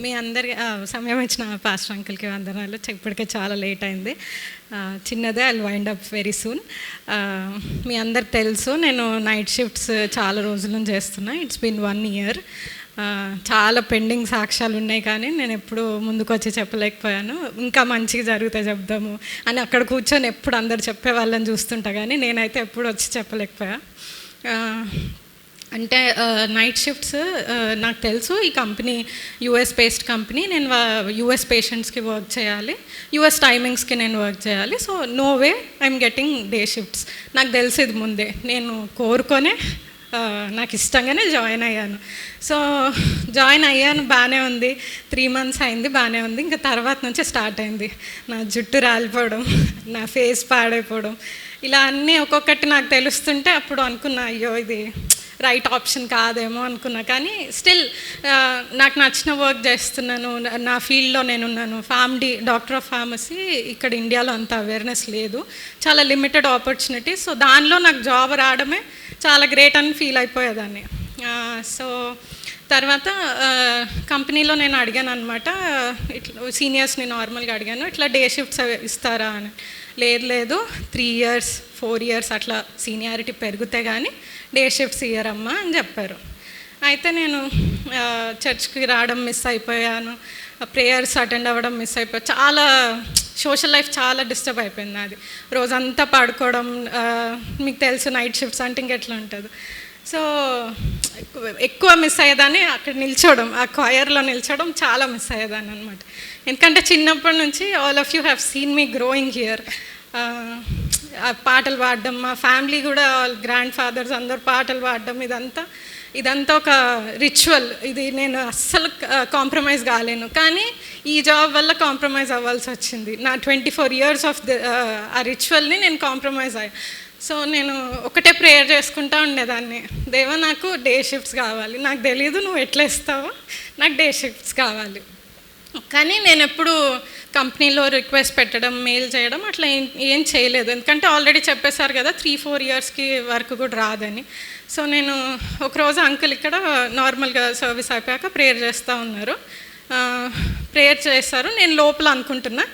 మీ అందరి సమయం ఇచ్చిన పాస్టర్ అంకుల్కి వందనాలు. ఇప్పటికే చాలా లేట్ అయింది. చిన్నదే, I wind up very soon. మీ అందరికి తెలుసు, నేను నైట్ షిఫ్ట్స్ చాలా రోజుల నుంచి చేస్తున్నా. It's been 1 year. చాలా పెండింగ్ సాక్ష్యాలు ఉన్నాయి, కానీ నేను ఎప్పుడు ముందుకు వచ్చి చెప్పలేకపోయాను. ఇంకా మంచిగా జరిగితే చెప్దాము అని అక్కడ కూర్చొని ఎప్పుడు అందరు చెప్పే వాళ్ళని చూస్తుంటా, కానీ నేనైతే ఎప్పుడు వచ్చి చెప్పలేకపోయా. అంటే నైట్ షిఫ్ట్స్ నాకు తెలుసు. ఈ కంపెనీ యూఎస్ బేస్డ్ కంపెనీ. నేను యూఎస్ పేషెంట్స్కి వర్క్ చేయాలి, యూఎస్ టైమింగ్స్కి నేను వర్క్ చేయాలి. So no way I'm getting day shifts. నాకు తెలిసి ఇది ముందే, నేను కోరుకొనే నాకు ఇష్టంగానే జాయిన్ అయ్యాను. సో జాయిన్ అయ్యాను, బాగానే ఉంది. 3 months అయింది, బాగానే ఉంది. ఇంకా తర్వాత నుంచి స్టార్ట్ అయింది నా జుట్టు రాలిపోవడం, నా ఫేస్ పాడైపోవడం, ఇలా అన్నీ ఒక్కొక్కటి నాకు తెలుస్తుంటే అప్పుడు అనుకున్నా, అయ్యో ఇది రైట్ ఆప్షన్ కాదేమో అనుకున్నా. కానీ స్టిల్ నాకు నచ్చిన వర్క్ చేస్తున్నాను, నా ఫీల్డ్లో నేనున్నాను. డాక్టర్ ఆఫ్ ఫార్మసీ ఇక్కడ ఇండియాలో అంత అవేర్నెస్ లేదు, చాలా లిమిటెడ్ ఆపర్చునిటీ. సో దానిలో నాకు జాబ్ రావడమే చాలా గ్రేట్ అని ఫీల్ అయిపోయేదాన్ని. సో తర్వాత కంపెనీలో నేను అడిగాను అనమాట, ఇట్లా సీనియర్స్ని నార్మల్గా అడిగాను, ఇట్లా డే షిఫ్ట్స్ ఇస్తారా అని. లేదు 3 years 4 years అట్లా సీనియారిటీ పెరిగితే కానీ డే షిఫ్ట్స్ ఇయ్యరమ్మా అని చెప్పారు. అయితే నేను చర్చ్కి రావడం మిస్ అయిపోయాను, ప్రేయర్స్ అటెండ్ అవ్వడం మిస్ అయిపోయాను. చాలా సోషల్ లైఫ్ చాలా డిస్టర్బ్ అయిపోయింది నాది. రోజంతా పడుకోవడం, మీకు తెలుసు నైట్ షిఫ్ట్స్ అంటే ఇంకెట్లా ఉంటుంది. సో ఎక్కువ మిస్ అయ్యేదాన్ని. అక్కడ నిల్చోవడం, ఆ క్వైర్లో నిల్చోవడం చాలా మిస్ అయ్యేదాన్ని అనమాట. ఎందుకంటే చిన్నప్పటి నుంచి all of you have seen me growing here. పాటలు పాడడం, మా ఫ్యామిలీ కూడా గ్రాండ్ ఫాదర్స్ అందరు పాటలు పాడడం, ఇదంతా ఒక రిచువల్. ఇది నేను అస్సలు కాంప్రమైజ్ కాలేను. కానీ ఈ జాబ్ వల్ల కాంప్రమైజ్ అవ్వాల్సి వచ్చింది. నా 24 years ఆఫ్ ఆ రిచువల్ని నేను కాంప్రమైజ్ అయ్యా. సో నేను ఒకటే ప్రేయర్ చేసుకుంటూ ఉండేదాన్ని, దేవా నాకు డే షిఫ్ట్స్ కావాలి. నాకు తెలీదు నువ్వు ఎట్లా ఇస్తావో, నాకు డే షిఫ్ట్స్ కావాలి. కానీ నేను ఎప్పుడు కంపెనీలో రిక్వెస్ట్ పెట్టడం, మెయిల్ చేయడం అట్లా ఏం చేయలేదు. ఎందుకంటే ఆల్రెడీ చెప్పేశారు కదా 3-4 yearsకి వర్క్ కూడా రాదని. సో నేను ఒకరోజు అంకుల్ ఇక్కడ నార్మల్గా సర్వీస్ అయిపోయాక ప్రేయర్ చేస్తూ ఉన్నారు. ప్రేయర్ చేస్తారు. నేను లోపల అనుకుంటున్నా,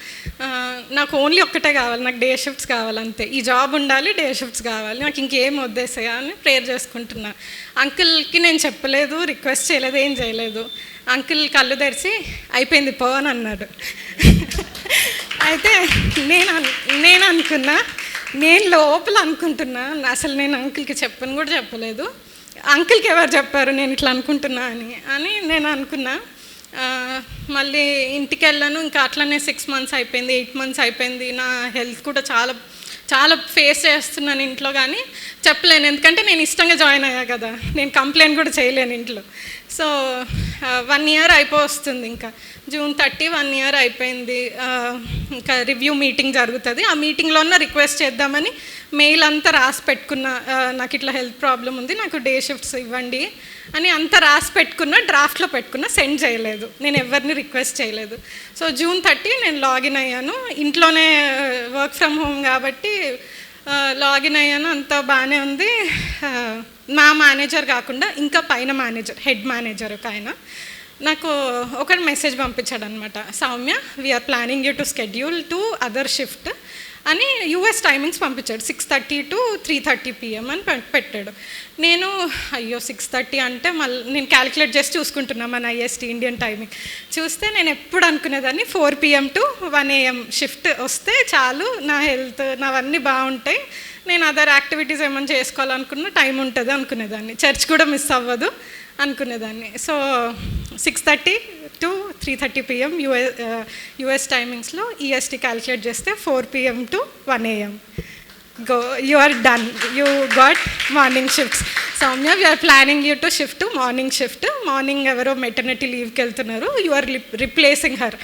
నాకు ఓన్లీ ఒక్కటే కావాలి, నాకు డే షిఫ్ట్స్ కావాలి అంతే. ఈ జాబ్ ఉండాలి, డే షిఫ్ట్స్ కావాలి, నాకు ఇంకేం వద్దేసాయా అని ప్రేయర్ చేసుకుంటున్నా. అంకుల్కి నేను చెప్పలేదు, రిక్వెస్ట్ చేయలేదు, ఏం చేయలేదు. అంకుల్ కళ్ళు తెరిచి అయిపోయింది పో అని అన్నాడు. అయితే నేను అనుకున్నా, నేను లోపల అనుకుంటున్నా, అసలు నేను అంకుల్కి చెప్పను కూడా చెప్పలేదు. అంకుల్కి ఎవరు చెప్పారు నేను ఇట్లా అనుకుంటున్నా అని నేను అనుకున్నా. మళ్ళీ ఇంటికి వెళ్ళాను. ఇంకా అట్లనే 6 months అయిపోయింది, 8 months అయిపోయింది. నా హెల్త్ కూడా చాలా ఫేస్ చేస్తున్నాను ఇంట్లో, కానీ చెప్పలేను. ఎందుకంటే నేను ఇష్టంగా జాయిన్ అయ్యా కదా, నేను కంప్లైంట్ కూడా చేయలేను ఇంట్లో. సో 1 year అయిపోతుంది. ఇంకా June 30 1 year అయిపోయింది. ఇంకా రివ్యూ మీటింగ్ జరుగుతుంది. ఆ మీటింగ్లో రిక్వెస్ట్ చేద్దామని మెయిల్ అంతా రాసి పెట్టుకున్నా, నాకు ఇట్లా హెల్త్ ప్రాబ్లం ఉంది, నాకు డే షిఫ్ట్స్ ఇవ్వండి అని అంతా రాసి పెట్టుకున్నా, డ్రాఫ్ట్లో పెట్టుకున్నా, సెండ్ చేయలేదు. నేను ఎవరిని రిక్వెస్ట్ చేయలేదు. సో June 30 నేను లాగిన్ అయ్యాను. ఇంట్లోనే వర్క్ ఫ్రమ్ హోమ్ కాబట్టి లాగిన్ అయ్యాను, అంతా బాగానే ఉంది. మా మేనేజర్ కాకుండా ఇంకా పైన మేనేజర్, హెడ్ మేనేజర్ ఒక ఆయన నాకు ఒకటి మెసేజ్ పంపించాడు అనమాట, Soumya we are planning you to schedule to other shift అని యూఎస్ టైమింగ్స్ పంపించాడు. 6:30 to 3:30 PM అని పెట్టాడు. నేను అయ్యో 6:30 అంటే మళ్ళీ నేను క్యాలిక్యులేట్ చేసి చూసుకుంటున్నా మన IST ఇండియన్ టైమింగ్ చూస్తే, నేను ఎప్పుడు అనుకునేదాన్ని 4 PM to 1 AM షిఫ్ట్ వస్తే చాలు, నా హెల్త్ నావన్నీ బాగుంటాయి, నేను అదర్ యాక్టివిటీస్ ఏమైనా చేసుకోవాలనుకున్న టైం ఉంటుంది అనుకునేదాన్ని, చర్చ్ కూడా మిస్ అవ్వదు అనుకునేదాన్ని. సో 6:30 to 3:30 PM యూఎస్ టైమింగ్స్లో EST క్యాలిక్యులేట్ చేస్తే 4 PM to 1 AM. Go, you are done, you got morning shifts. Soumya we are planning you to shift morning shift. Morning ఎవరో మెటర్నిటీ లీవ్కి వెళ్తున్నారు, యు ఆర్ రిప్లేసింగ్ హర్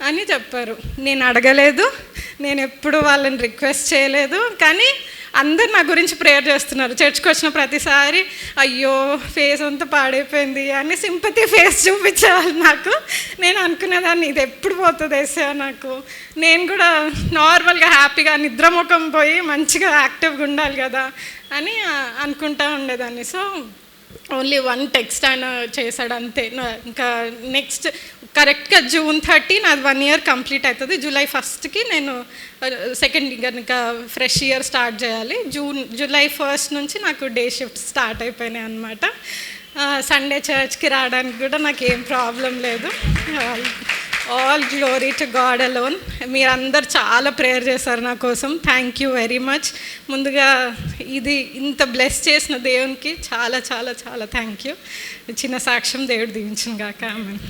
అని చెప్పారు. నేను అడగలేదు, నేను ఎప్పుడు వాళ్ళని రిక్వెస్ట్ చేయలేదు, కానీ అందరు నా గురించి ప్రేయర్ చేస్తున్నారు. చర్చ్కి వచ్చిన ప్రతిసారి అయ్యో ఫేస్ అంతా పాడైపోయింది అని సింపతి ఫేస్ చూపించేవాళ్ళు నాకు. నేను అనుకునేదాన్ని ఇది ఎప్పుడు పోతుంది వేసా నాకు, నేను కూడా నార్మల్గా హ్యాపీగా నిద్రముఖం పోయి మంచిగా యాక్టివ్గా ఉండాలి కదా అని అనుకుంటా ఉండేదాన్ని. సో ఓన్లీ 1 టెక్స్ట్ ఆయన చేశాడు అంతే. ఇంకా నెక్స్ట్ కరెక్ట్గా June 30 నాది 1 year కంప్లీట్ అవుతుంది. July 1st నేను సెకండ్ ఇంకా ఫ్రెష్ ఇయర్ స్టార్ట్ చేయాలి. July 1st నుంచి నాకు డే షిఫ్ట్ స్టార్ట్ అయిపోయినాయి అనమాట. సండే చర్చ్కి రావడానికి కూడా నాకు ఏం ప్రాబ్లం లేదు. All glory to God alone. మీరందరు చాలా ప్రేయర్ చేశారు నా కోసం. Thank you very much. ముందుగా ఇది ఇంత బ్లెస్ చేసిన దేవునికి చాలా చాలా చాలా థ్యాంక్ యూ. చిన్న సాక్ష్యం దేవుడు దీవించును గాక. ఆమేన్.